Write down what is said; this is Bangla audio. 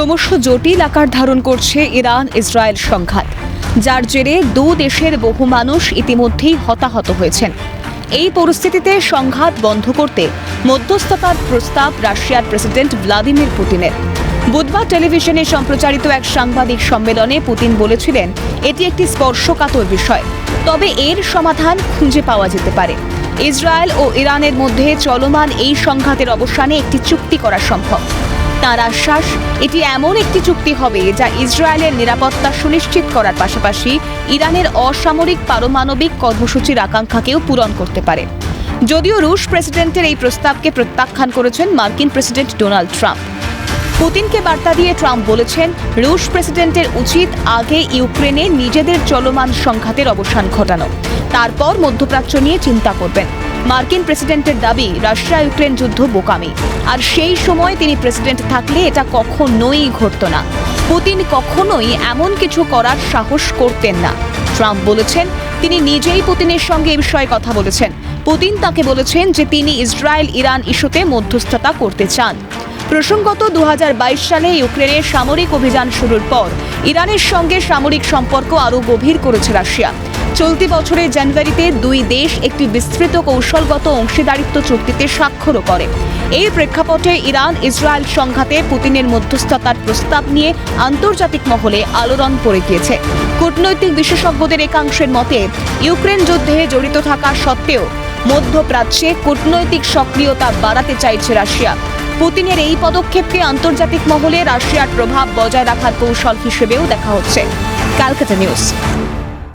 ক্রমশ জটিল আকার ধারণ করছে ইরান ইসরায়েল সংঘাত, যার জেরে দু দেশের বহু মানুষ ইতিমধ্যেই হতাহত হয়েছেন। এই পরিস্থিতিতে সংঘাত বন্ধ করতে মধ্যস্থতার প্রস্তাব রাশিয়ার প্রেসিডেন্ট ভ্লাদিমির পুতিনের। বুধবার টেলিভিশনে সম্প্রচারিত এক সাংবাদিক সম্মেলনে পুতিন বলেছিলেন, এটি একটি স্পর্শকাতর বিষয়, তবে এর সমাধান খুঁজে পাওয়া যেতে পারে। ইসরায়েল ও ইরানের মধ্যে চলমান এই সংঘাতের অবসানে একটি চুক্তি করা সম্ভব। তার আশ্বাস, এটি এমন একটি চুক্তি হবে যা ইসরায়েলের নিরাপত্তা সুনিশ্চিত করার পাশাপাশি ইরানের অসামরিক পারমাণবিক কর্মসূচির আকাঙ্ক্ষাকেও পূরণ করতে পারে। যদিও রুশ প্রেসিডেন্টের এই প্রস্তাবকে প্রত্যাখ্যান করেছেন মার্কিন প্রেসিডেন্ট ডোনাল্ড ট্রাম্প। পুতিনকে বার্তা দিয়ে ট্রাম্প বলেছেন, রুশ প্রেসিডেন্টের উচিত আগে ইউক্রেনে নিজেদের চলমান সংঘাতের অবসান ঘটানো, তারপর মধ্যপ্রাচ্য নিয়ে চিন্তা করবেন। মার্কিন প্রেসিডেন্টের দাবি, রাশিয়া ইউক্রেন যুদ্ধ বোকামি, আর সেই সময় তিনি প্রেসিডেন্ট থাকলে এটা কখনোই ঘটত না। পুতিন কখনোই এমন কিছু করার সাহস করতেন না। ট্রাম্প বলেছেন, তিনি নিজেই পুতিনের সঙ্গে এই বিষয়ে কথা বলেছেন। পুতিন তাকে বলেছেন যে তিনি ইসরায়েল ইরান ইস্যুতে মধ্যস্থতা করতে চান। প্রসঙ্গত 2022 সালে ইউক্রেনের সামরিক অভিযান শুরুর পর ইরানের সঙ্গে সামরিক সম্পর্ক আরও গভীর করেছে রাশিয়া। চলতি বছরের জানুয়ারিতে দুই দেশ একটি বিস্তৃত কৌশলগত অংশীদারিত্ব চুক্তিতে স্বাক্ষরও করে। এই প্রেক্ষাপটে ইরান ইসরায়েল সংঘাতে পুতিনের মধ্যস্থতার প্রস্তাব নিয়ে আন্তর্জাতিক মহলে আলোড়ন পড়ে গিয়েছে। কূটনৈতিক বিশেষজ্ঞদের একাংশের মতে, ইউক্রেন যুদ্ধে জড়িত থাকা সত্ত্বেও মধ্যপ্রাচ্যে কূটনৈতিক সক্রিয়তা বাড়াতে চাইছে রাশিয়া। পুতিনের এই পদক্ষেপকে আন্তর্জাতিক মহলে রাশিয়ার প্রভাব বজায় রাখার কৌশল হিসেবেও দেখা হচ্ছে। ক্যালকাটা নিউজ।